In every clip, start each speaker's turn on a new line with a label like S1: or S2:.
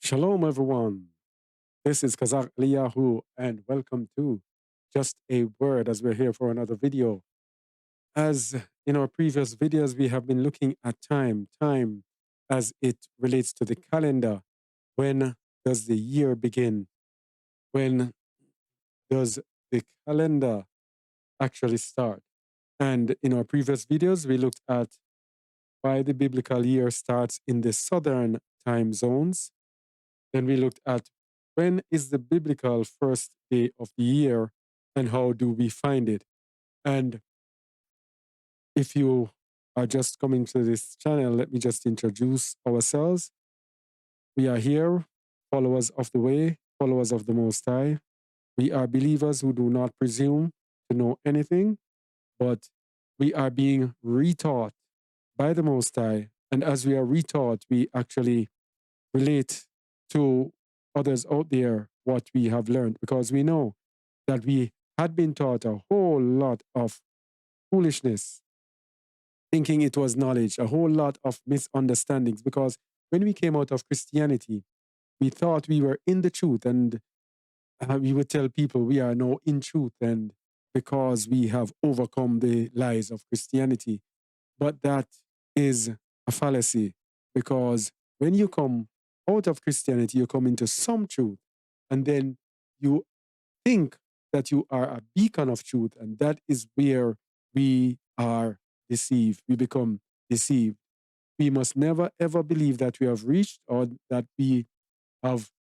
S1: Shalom, everyone. This is Kazakh Eliyahu, and welcome to Just a Word as we're here for another video. As in our previous videos, we have been looking at time as it relates to the calendar. When does the year begin? When does the calendar actually start? And in our previous videos, we looked at why the biblical year starts in the southern time zones. Then we looked at when is the biblical first day of the year and how do we find it. And if you are just coming to this channel, let me just introduce ourselves. We are here, followers of the way, followers of the Most High. We are believers who do not presume to know anything, but we are being retaught by the Most High. And as we are retaught, we actually relate to others out there what we have learned, because we know that we had been taught a whole lot of foolishness, thinking it was knowledge, a whole lot of misunderstandings, because when we came out of Christianity, we thought we were in the truth, and we would tell people we are now in truth, and because we have overcome the lies of Christianity. But that is a fallacy, because when you come out of Christianity, you come into some truth, and then you think that you are a beacon of truth, and that is where we are deceived. We become deceived. We must never ever believe that we have reached or that we have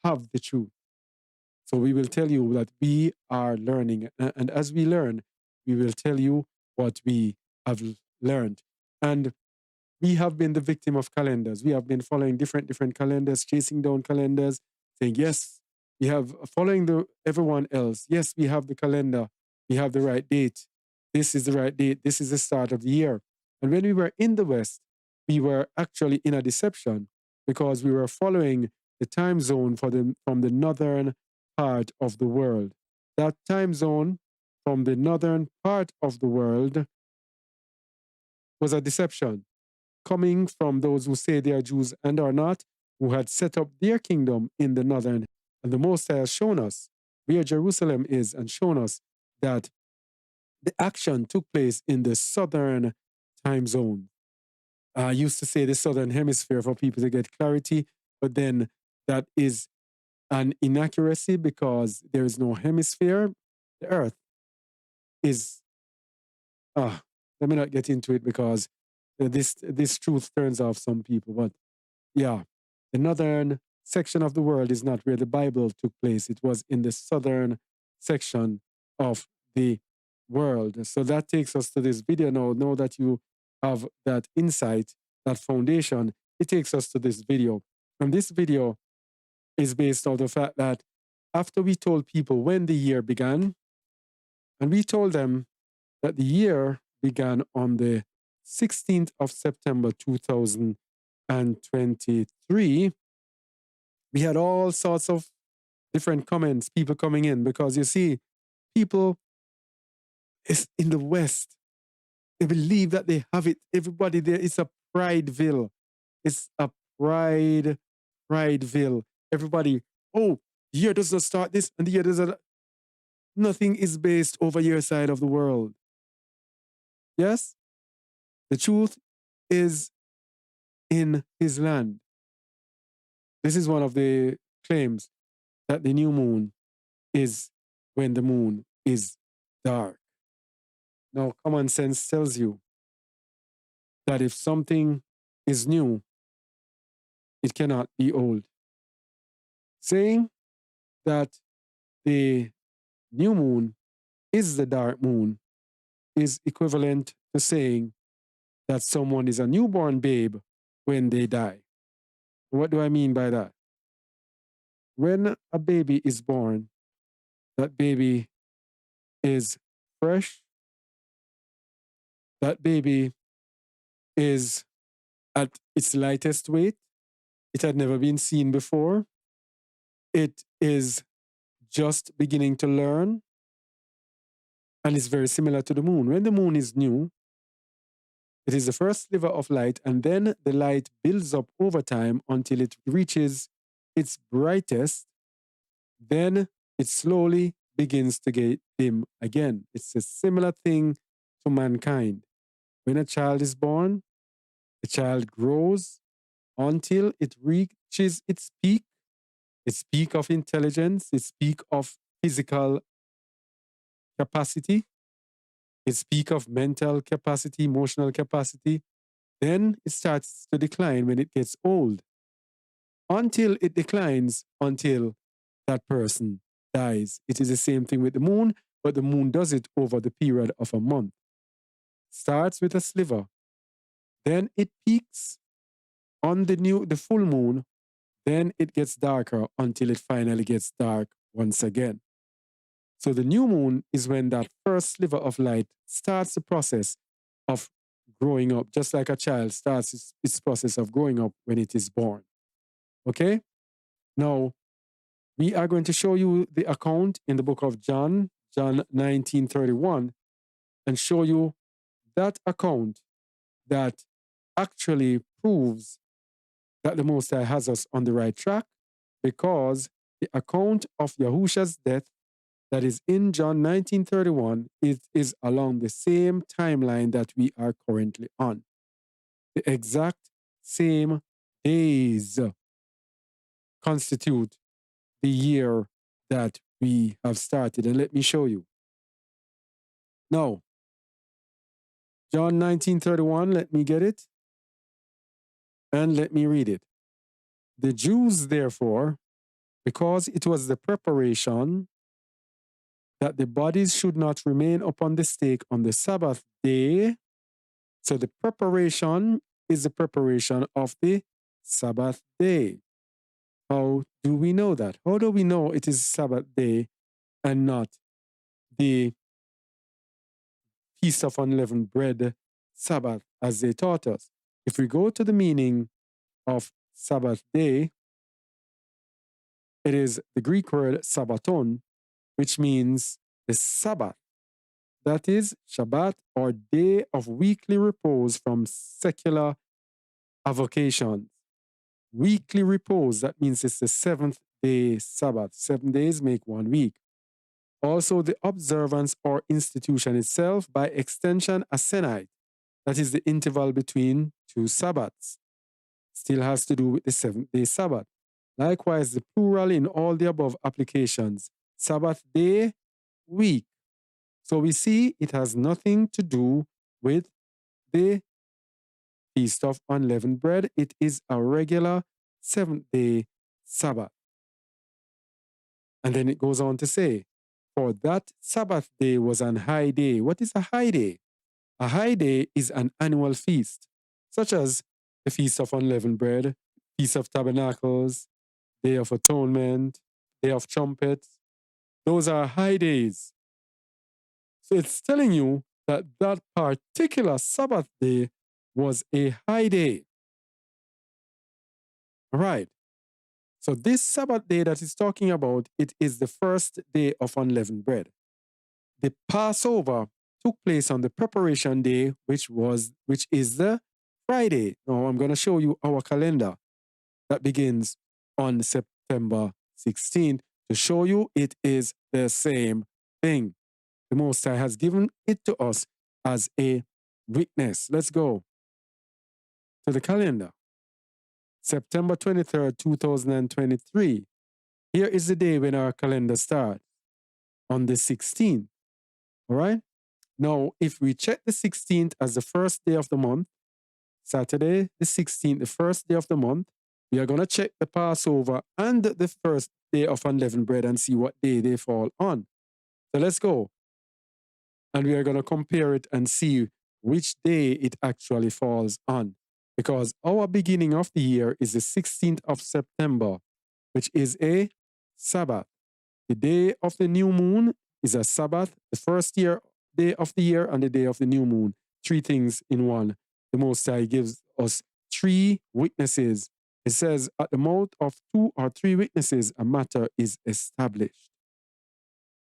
S1: the truth. So we will tell you that we are learning, and as we learn, we will tell you what we have learned. And we have been the victim of calendars. We have been following different calendars, chasing down calendars, saying, yes, we have following everyone else. Yes, we have the calendar. We have the right date. This is the right date. This is the start of the year. And when we were in the West, we were actually in a deception, because we were following the time zone from the northern part of the world. That time zone from the northern part of the world was a deception, coming from those who say they are Jews and are not, who had set up their kingdom in the northern. And the Most High has shown us where Jerusalem is, and shown us that the action took place in the southern time zone. I used to say the southern hemisphere for people to get clarity, but then that is an inaccuracy, because there is no hemisphere. The earth is, let me not get into it, because this truth turns off some people. But yeah, the northern section of the world is not where the Bible took place. It was in the southern section of the world. So that takes us to this video now. Now that you have that insight, that foundation, it takes us to this video. And this video is based on the fact that after we told people when the year began, and we told them that the year began on the 16th of September 2023, we had all sorts of different comments, people coming in, because you see, people is in the West, they believe that they have it. Everybody there is a Prideville. It's a Prideville. Everybody, oh, the year does not start this, and the year does not. Nothing is based over your side of the world. Yes? The truth is in his land. This is one of the claims, that the new moon is when the moon is dark. Now, common sense tells you that if something is new, it cannot be old. Saying that the new moon is the dark moon is equivalent to saying that someone is a newborn babe when they die. What do I mean by that? When a baby is born, that baby is fresh. That baby is at its lightest weight. It had never been seen before. It is just beginning to learn. And it's very similar to the moon. When the moon is new, it is the first sliver of light, and then the light builds up over time until it reaches its brightest, then it slowly begins to get dim again. It's a similar thing to mankind. When a child is born, the child grows until it reaches its peak of intelligence, its peak of physical capacity, its peak of mental capacity, emotional capacity. Then it starts to decline when it gets old, until it declines until that person dies. It is the same thing with the moon, but the moon does it over the period of a month. Starts with a sliver, then it peaks on the full moon, then it gets darker until it finally gets dark once again. So the new moon is when that first sliver of light starts the process of growing up, just like a child starts its process of growing up when it is born. Okay? Now, we are going to show you the account in the book of John 19:31, and show you that account that actually proves that the Most High has us on the right track, because the account of Yahusha's death that is in John 19:31 is along the same timeline that we are currently on. The exact same days constitute the year that we have started. And let me show you. Now, John 19:31, let me get it. And let me read it. The Jews, therefore, because it was the preparation that the bodies should not remain upon the stake on the Sabbath day. So the preparation is the preparation of the Sabbath day. How do we know that? How do we know it is Sabbath day and not the Feast of Unleavened Bread Sabbath as they taught us? If we go to the meaning of Sabbath day, it is the Greek word Sabbaton, which means the Sabbath. That is Shabbat, or day of weekly repose from secular avocations. Weekly repose, that means it's the seventh day Sabbath. 7 days make 1 week. Also, the observance or institution itself, by extension, a Senite, that is the interval between 2 Sabbaths, still has to do with the 7th day Sabbath. Likewise, the plural in all the above applications, Sabbath day, week. So we see it has nothing to do with the Feast of Unleavened Bread. It is a regular 7th day Sabbath. And then it goes on to say, for that Sabbath day was an high day. What is a high day? A high day is an annual feast, such as the Feast of Unleavened Bread, Feast of Tabernacles, Day of Atonement, Day of Trumpets. Those are high days. So it's telling you that that particular Sabbath day was a high day. All right. So this Sabbath day that it's talking about, it is the first day of unleavened bread. The Passover took place on the preparation day, which is the Friday. Now I'm going to show you our calendar that begins on September 16th to show you it is the same thing. The Most High has given it to us as a witness. Let's go to the calendar. September 23rd, 2023. Here is the day when our calendar starts, on the 16th. All right? Now, if we check the 16th as the first day of the month, Saturday, the 16th, the first day of the month, we are going to check the Passover and the first day of unleavened bread and see what day they fall on. So let's go. And we are going to compare it and see which day it actually falls on. Because our beginning of the year is the 16th of September, which is a Sabbath. The day of the new moon is a Sabbath, the first day of the year and the day of the new moon. 3 things in one. The Most High gives us 3 witnesses. It says, at the mouth of 2 or 3 witnesses, a matter is established.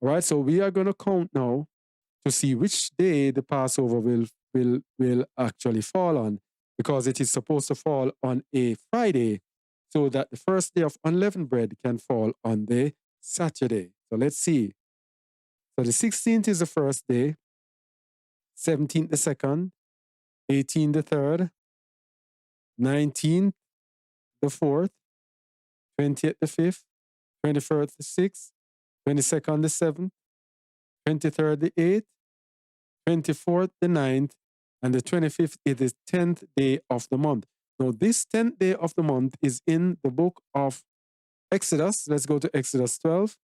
S1: All right, so we are going to count now to see which day the Passover will actually fall on, because it is supposed to fall on a Friday. so that the first day of unleavened bread can fall on the Saturday. So let's see. So the 16th is the first day, 17th the second, 18th the third, 19th the fourth, 20th the fifth, 21st the sixth, 22nd the seventh, 23rd the eighth, 24th the ninth, and the 25th is the 10th day of the month. Now, this 10th day of the month is in the book of Exodus. Let's go to Exodus 12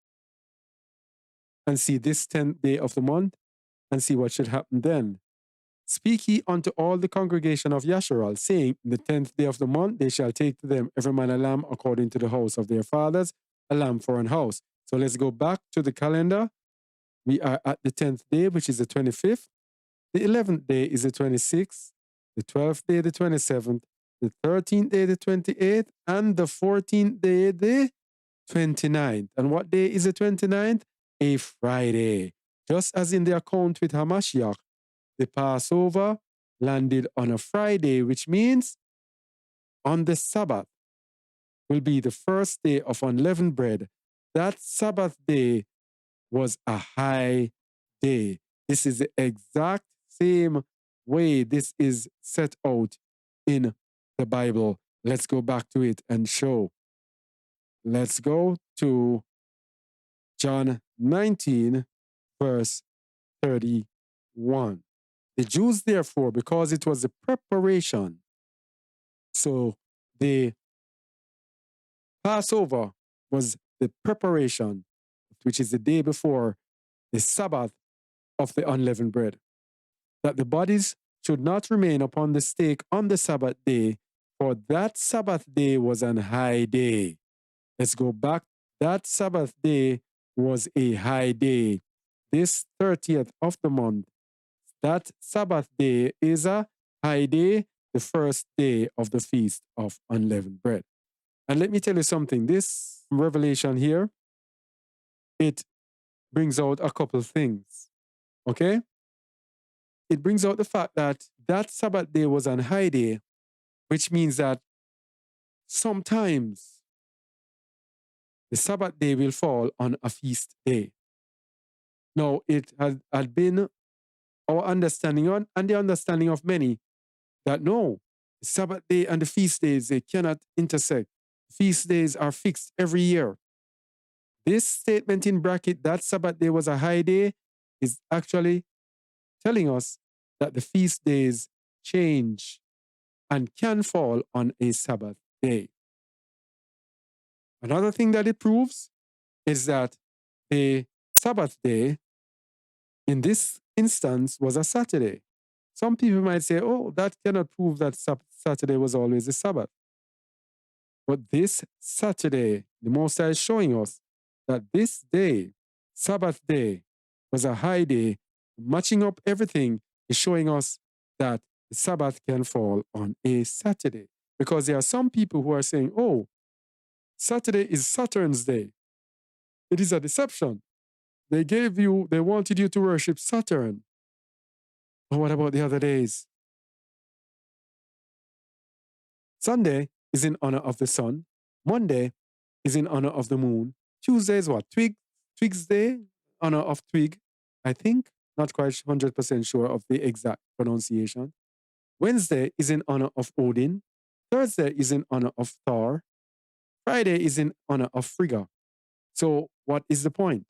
S1: and see this 10th day of the month and see what should happen then. Speak ye unto all the congregation of Yasharal, saying, in the 10th day of the month they shall take to them every man a lamb according to the house of their fathers, a lamb for an house. So let's go back to the calendar. We are at the 10th day, which is the 25th. The 11th day is the 26th. The 12th day, the 27th. The 13th day, the 28th. And the 14th day, the 29th. And what day is the 29th? A Friday. Just as in the account with Hamashiach, the Passover landed on a Friday, which means on the Sabbath will be the first day of unleavened bread. That Sabbath day was a high day. This is the exact same way this is set out in the Bible. Let's go back to it and show. Let's go to John 19, verse 31. The Jews, therefore, because it was the preparation, so the Passover was the preparation, which is the day before the Sabbath of the unleavened bread, that the bodies should not remain upon the stake on the Sabbath day, for that Sabbath day was an high day. Let's go back. That Sabbath day was a high day. This 30th of the month, that Sabbath day is a high day, the first day of the Feast of Unleavened Bread. And let me tell you something. This revelation here, it brings out a couple things. Okay? It brings out the fact that that Sabbath day was an high day, which means that sometimes the Sabbath day will fall on a feast day. Now, it had been our understanding and the understanding of many that no, the Sabbath day and the feast days, they cannot intersect. Feast days are fixed every year. This statement in bracket, that Sabbath day was a high day, is actually telling us that the feast days change and can fall on a Sabbath day. Another thing that it proves is that the Sabbath day in this instance was a Saturday. Some people might say, oh, that cannot prove that Saturday was always a Sabbath. But this Saturday, the Most High is showing us that this day, Sabbath day, was a high day. Matching up everything is showing us that the Sabbath can fall on a Saturday. Because there are some people who are saying, oh, Saturday is Saturn's day. It is a deception. They wanted you to worship Saturn. But what about the other days? Sunday is in honor of the sun. Monday is in honor of the moon. Tuesday is what? Twig's day, honor of twig, I think. Not quite 100% sure of the exact pronunciation. Wednesday is in honor of Odin. Thursday is in honor of Thor. Friday is in honor of Frigga. So what is the point?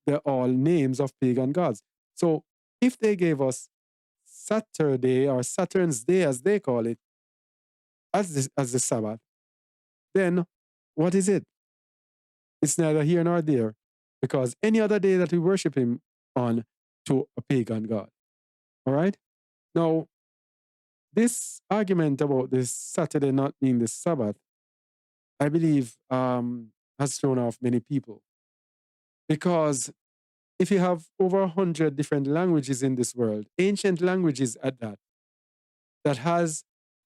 S1: They're all names of pagan gods. So if they gave us Saturday or Saturn's day, as they call it, as the Sabbath, then what is it? It's neither here nor there, because any other day that we worship him on to a pagan god. All right? Now, this argument about this Saturday not being the Sabbath, I believe, has thrown off many people. Because if you have over 100 different languages in this world, ancient languages at that, that has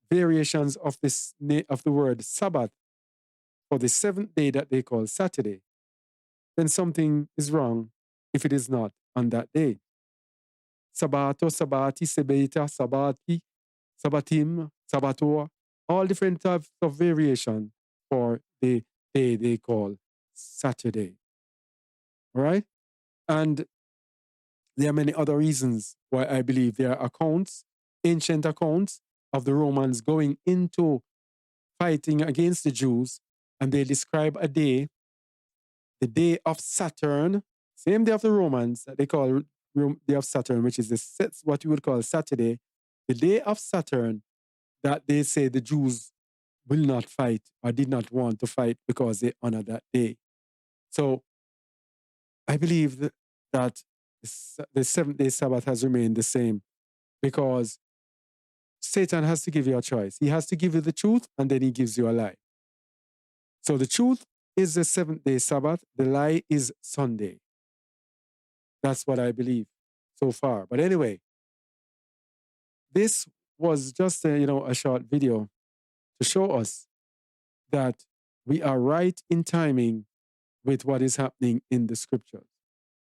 S1: variations of the word Sabbath for the seventh day that they call Saturday, then something is wrong if it is not on that day. Sabbato, Sabbati, Sebeta, Sabbati, Sabbatim, Sabbator, all different types of variation for the day they call Saturday. All right? And there are many other reasons why I believe there are accounts, ancient accounts of the Romans going into fighting against the Jews, and they describe a day, the day of Saturn, same day of the Romans that they call day of Saturn, which is what you would call Saturday, the day of Saturn that they say the Jews will not fight or did not want to fight because they honor that day. So I believe that the 7-day Sabbath has remained the same because Satan has to give you a choice. He has to give you the truth and then he gives you a lie. So the truth is the 7th-day Sabbath. The lie is Sunday. That's what I believe so far. But anyway, this was just a short video to show us that we are right in timing with what is happening in the scriptures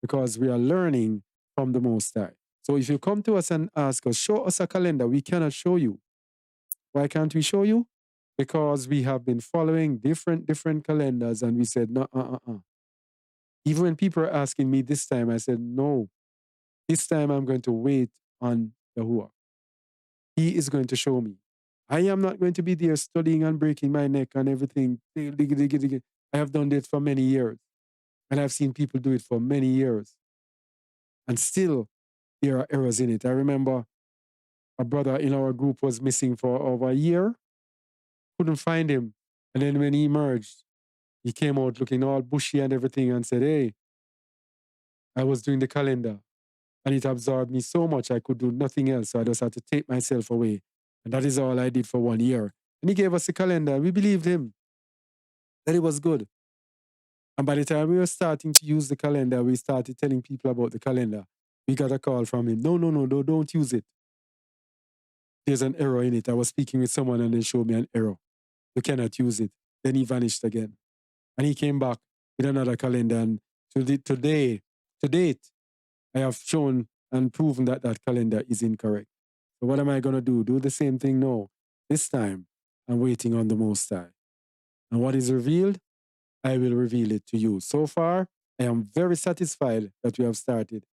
S1: because we are learning from the Most High. So if you come to us and ask us, show us a calendar, we cannot show you. Why can't we show you? Because we have been following different calendars and we said, no, Even when people are asking me this time, I said, no, this time I'm going to wait on Yahuwah. He is going to show me. I am not going to be there studying and breaking my neck and everything. I have done this for many years. And I've seen people do it for many years. And still, there are errors in it. I remember a brother in our group was missing for over a year. Couldn't find him. And then when he emerged, he came out looking all bushy and everything and said, hey, I was doing the calendar. And it absorbed me so much I could do nothing else. So I just had to take myself away. And that is all I did for 1 year. And he gave us a calendar. We believed him that it was good. And by the time we were starting to use the calendar, we started telling people about the calendar. We got a call from him. No, don't use it. There's an error in it. I was speaking with someone and they showed me an error. You cannot use it. Then he vanished again. And he came back with another calendar. And to date, I have shown and proven that that calendar is incorrect. So what am I going to do? Do the same thing? No. This time, I'm waiting on the Most High. And what is revealed, I will reveal it to you. So far, I am very satisfied that we have started.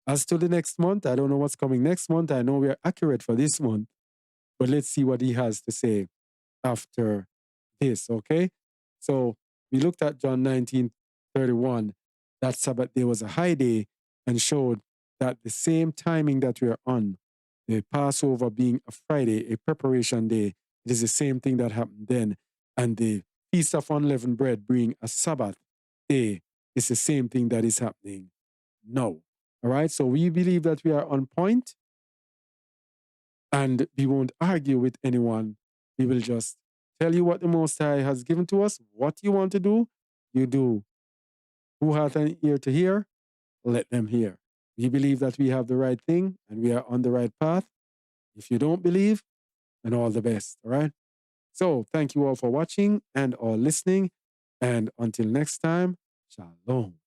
S1: As to the next month, I don't know what's coming next month. I know we are accurate for this month. But let's see what he has to say after this, okay? So we looked at John 19:31. That Sabbath day was a high day and showed that the same timing that we are on, the Passover being a Friday, a preparation day, it is the same thing that happened then. And the Feast of Unleavened Bread being a Sabbath day is the same thing that is happening now. All right? So we believe that we are on point and we won't argue with anyone. We will just tell you what the Most High has given to us. What you want to do, you do. Who hath an ear to hear, let them hear. We believe that we have the right thing and we are on the right path. If you don't believe, then all the best, all right? So thank you all for watching and all listening. And until next time, shalom.